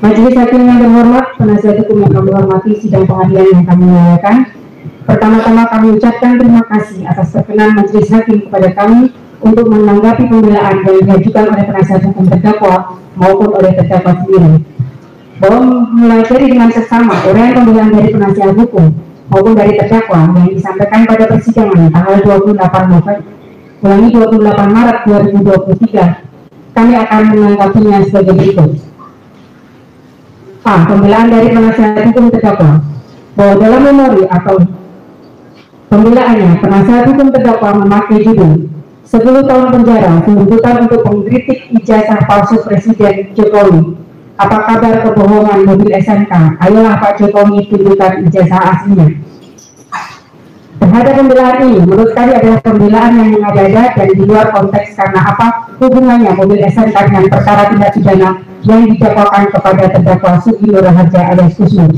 Majelis Hakim yang terhormat, penasihat hukum yang kami hormati, sidang pengadilan yang kami muliakan. Pertama-tama kami ucapkan terima kasih atas perkenan Majelis Hakim kepada kami untuk menanggapi pembelaan yang diajukan oleh penasihat hukum terdakwa maupun oleh terdakwa sendiri. Bahwa mulai dari dengan seksama uraian pembelaan dari penasihat hukum maupun dari terdakwa yang disampaikan pada persidangan tanggal 28 Maret 2023, kami akan menanggapinya sebagai berikut. A. Pembelaan dari penasihat hukum terdakwa. Bahwa dalam memori atau pembelaannya, penasihat hukum terdakwa memakai judul 10 tahun penjara tuntutan untuk mengkritik ijazah palsu Presiden Jokowi. Apa kabar kebohongan mobil SMK? Ayolah Pak Jokowi tunjukkan ijazah aslinya. Terhadap pembelaan ini, menurut kami adalah pembelaan yang mengada-ada dan di luar konteks karena apa hubungannya mobil SMK dengan perkara tindak pidana yang didakwakan kepada terdakwa Sugi Nur Raharja alias Gus Nur.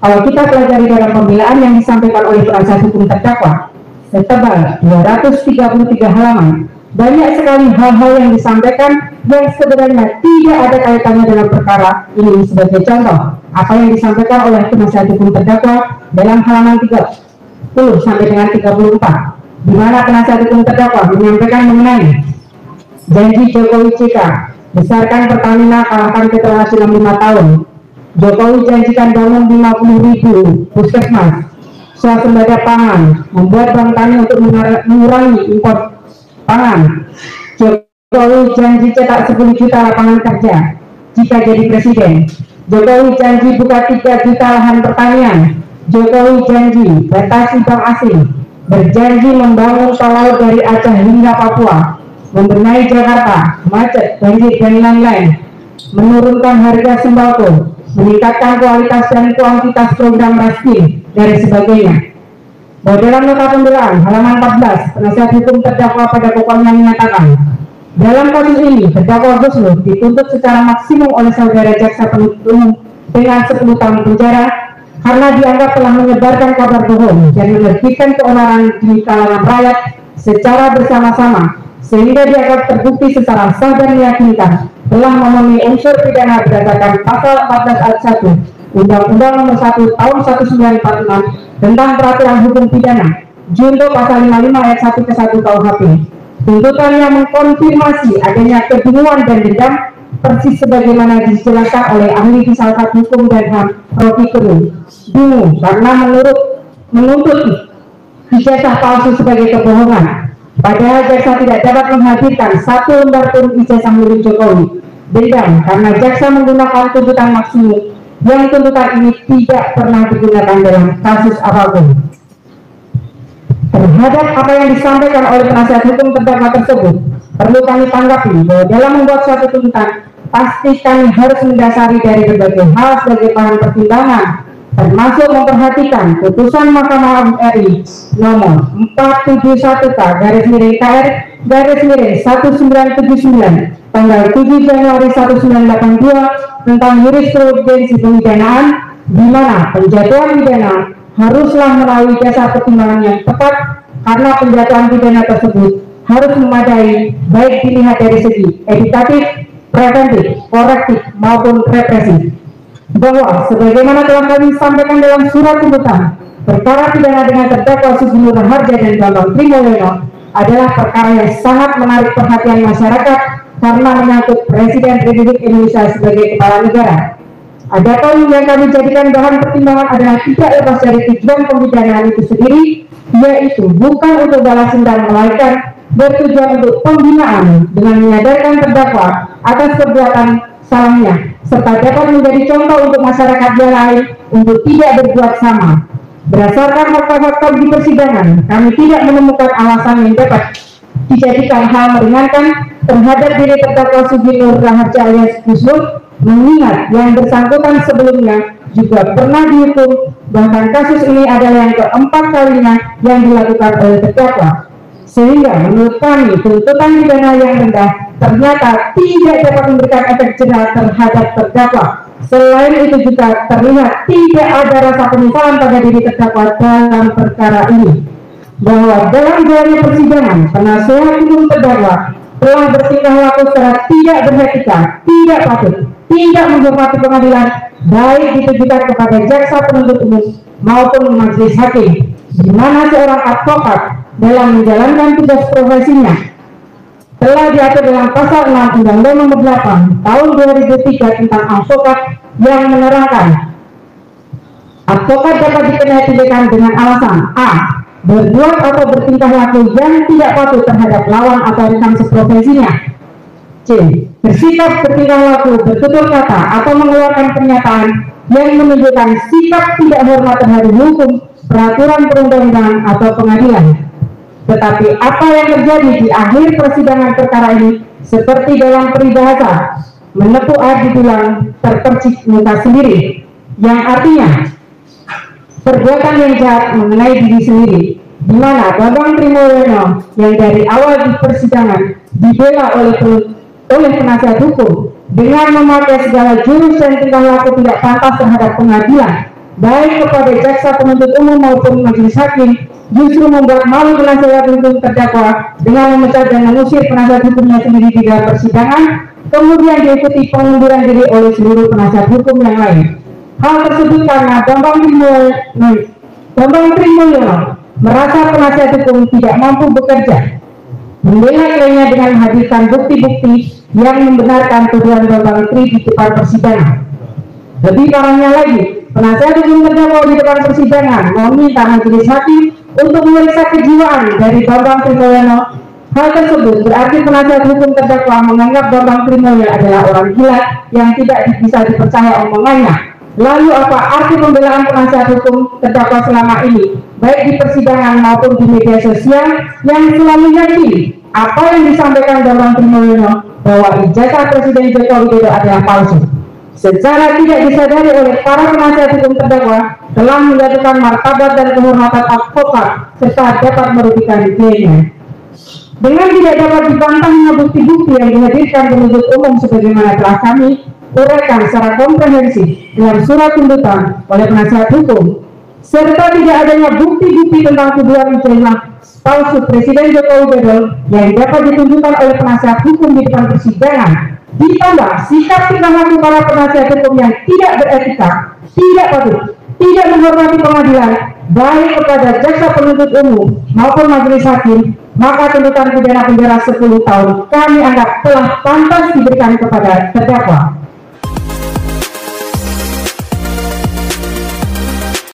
Kalau kita pelajari dalam pembelaan yang disampaikan oleh penasihat hukum terdakwa setebal 233 halaman, banyak sekali hal-hal yang disampaikan yang sebenarnya tidak ada kaitannya dengan perkara ini. Sebagai contoh, apa yang disampaikan oleh penasihat hukum terdakwa dalam halaman 30 sampai dengan 34, di mana penasihat hukum terdakwa menyampaikan mengenai janji Jokowi JK, besarkan Pertamina, kalahkan Petronas selama 5 tahun. Jokowi janjikan bangun 50.000 puskesmas, swasembada pangan, membuat Bank Tani untuk mengurangi impor pangan. Jokowi janji cetak 10 juta lapangan kerja jika jadi presiden. Jokowi janji buka 3 juta lahan pertanian. Jokowi janji batasi bank asing, berjanji membangun tol laut dari Aceh hingga Papua, membenahi Jakarta, macet, banjir, dan lain-lain, menurunkan harga sembako, meningkatkan kualitas dan kuantitas program raskin, dan sebagainya. Bahwa dalam nota pembelaan halaman 14, penasihat hukum terdakwa pada pokoknya menyatakan, dalam kasus ini terdakwa Gus Nur dituntut secara maksimum oleh saudara jaksa penuntut umum dengan 10 tahun penjara karena dianggap telah menyebarkan kabar bohong dan menerbitkan keonaran di kalangan rakyat secara bersama-sama, sehingga dianggap terbukti secara sah dan meyakinkan telah memenuhi unsur pidana berdasarkan pasal 14 ayat 1 Undang-Undang Nomor 1 Tahun 1946 tentang Peraturan Hukum Pidana, junto pasal 55 ayat 1 ke 1 KUHP. Tuntutan yang mengkonfirmasi adanya kebingungan dan dendam persis sebagaimana dijelaskan oleh ahli filsafat hukum dan HAM Rocky Gerung. Bingung karena menuntut ijazah palsu sebagai kebohongan, padahal jaksa tidak dapat menghadirkan 1 lembar pun ijazah milik Jokowi. Dendam karena jaksa menggunakan tuntutan maksimum yang tuntutan ini tidak pernah digunakan dalam kasus apapun. Terhadap apa yang disampaikan oleh penasihat hukum terdakwa tersebut, perlu kami tanggapi bahwa dalam membuat suatu tuntutan, pasti kami harus mendasari dari berbagai hal sebagai bahan pertimbangan, termasuk memperhatikan putusan Mahkamah Agung RI nomor 471/KR/1979 tanggal 7 Januari 1982 tentang jurisprudensi pemidanaan, di mana penjatuhan pidana haruslah melalui dasar pertimbangan yang tepat karena penjatuhan pidana tersebut harus memadai baik dilihat dari segi edukatif, preventif, korektif maupun represif. Bahwa sebagaimana telah kami sampaikan dalam surat tuntutan, perkara pidana dengan terdakwa Sugi Nur Raharja dan Bambang Trimulyono adalah perkara yang sangat menarik perhatian masyarakat karena menyangkut Presiden Republik Indonesia sebagai kepala negara. Adapun yang kami jadikan bahan pertimbangan adalah tidak lepas dari tujuan pemidanaan itu sendiri, yaitu bukan untuk balas dendam melainkan bertujuan untuk pembinaan dengan menyadarkan terdakwa atas perbuatan salahnya, serta dapat menjadi contoh untuk masyarakat yang lain untuk tidak berbuat sama. Berdasarkan fakta-fakta di persidangan, kami tidak menemukan alasan yang dapat dijadikan hal meringankan terhadap diri terdakwa Sugi Nur Raharja alias Gus Nur, mengingat yang bersangkutan sebelumnya juga pernah dihukum, bahkan kasus ini adalah yang keempat kalinya yang dilakukan oleh terdakwa. Sehingga menurut kami tuntutan pidana yang rendah ternyata tidak dapat memberikan efek jerah terhadap terdakwa. Selain itu juga terlihat tidak ada rasa penyesalan pada diri terdakwa dalam perkara ini. Bahwa dalam jalannya persidangan, penasihat hukum terdakwa telah bertingkah laku secara tidak beretika, tidak patut, tidak menghormati pengadilan, baik ditujukan kepada jaksa penuntut umum maupun majelis hakim, di mana seorang advokat dalam menjalankan tugas profesinya telah diatur dalam pasal 6 Undang-Undang Nomor 8 Tahun 2003 tentang advokat yang menerangkan advokat dapat dikenai tindakan dengan alasan a. berbuat atau bertingkah laku yang tidak patuh terhadap lawan atau rekan seprofesinya, c. bersikap bertingkah laku, bertutur kata atau mengeluarkan pernyataan yang menunjukkan sikap tidak hormat terhadap hukum, peraturan perundang-undangan atau pengadilan. Tetapi apa yang terjadi di akhir persidangan perkara ini seperti dalam peribahasa menepuk air di tulang terpercik muka sendiri, yang artinya perbuatan yang jahat mengenai diri sendiri, di mana Bambang Trimulyono yang dari awal di persidangan dibela oleh penasihat hukum dengan memakai segala jurus dan tingkah laku tidak pantas terhadap pengadilan, baik kepada jaksa penuntut umum maupun majelis hakim, justru membuat malu penasihat hukum terdakwa dengan memecat dan mengusir penasihat hukumnya sendiri di dalam persidangan, kemudian diikuti pengunduran diri oleh seluruh penasihat hukum yang lain. Hal tersebut karena Bambang Trimulyono merasa penasihat hukum tidak mampu bekerja, membela kliennya dengan menghadirkan bukti-bukti yang membenarkan tuduhan Bambang Tri di depan persidangan. Lebih parahnya lagi, penasihat hukum terdakwa di depan persidangan meminta majelis hakim untuk memeriksa kejiwaan dari Bambang Trimulyono. Hal tersebut berarti penasihat hukum terdakwa menganggap Bambang Trimulyono adalah orang gila yang tidak bisa dipercaya omongannya. Lalu apa arti pembelaan penasihat hukum terdakwa selama ini, baik di persidangan maupun di media sosial, yang selalu yakin apa yang disampaikan Bambang Trimulyono bahwa ijazah Presiden Joko Widodo adalah palsu, secara tidak disadari oleh para penasihat hukum terdakwa telah menjatuhkan martabat dan kehormatan advokat serta dapat merugikan kliennya. Dengan tidak dapat dibantahnya bukti-bukti yang dihadirkan penuntut umum sebagaimana telah kami uraikan secara komprehensif dalam surat tuntutan oleh penasihat hukum, serta tidak adanya bukti-bukti tentang tuduhan ijazah palsu Presiden Joko Widodo yang dapat ditunjukkan oleh penasihat hukum di depan persidangan, ditambah sikap tingkah laku para penasihat hukum yang tidak beretika, tidak patut, tidak menghormati pengadilan, baik kepada jaksa penuntut umum maupun majelis hakim, maka tuntutan pidana penjara 10 tahun kami anggap telah pantas diberikan kepada terdakwa.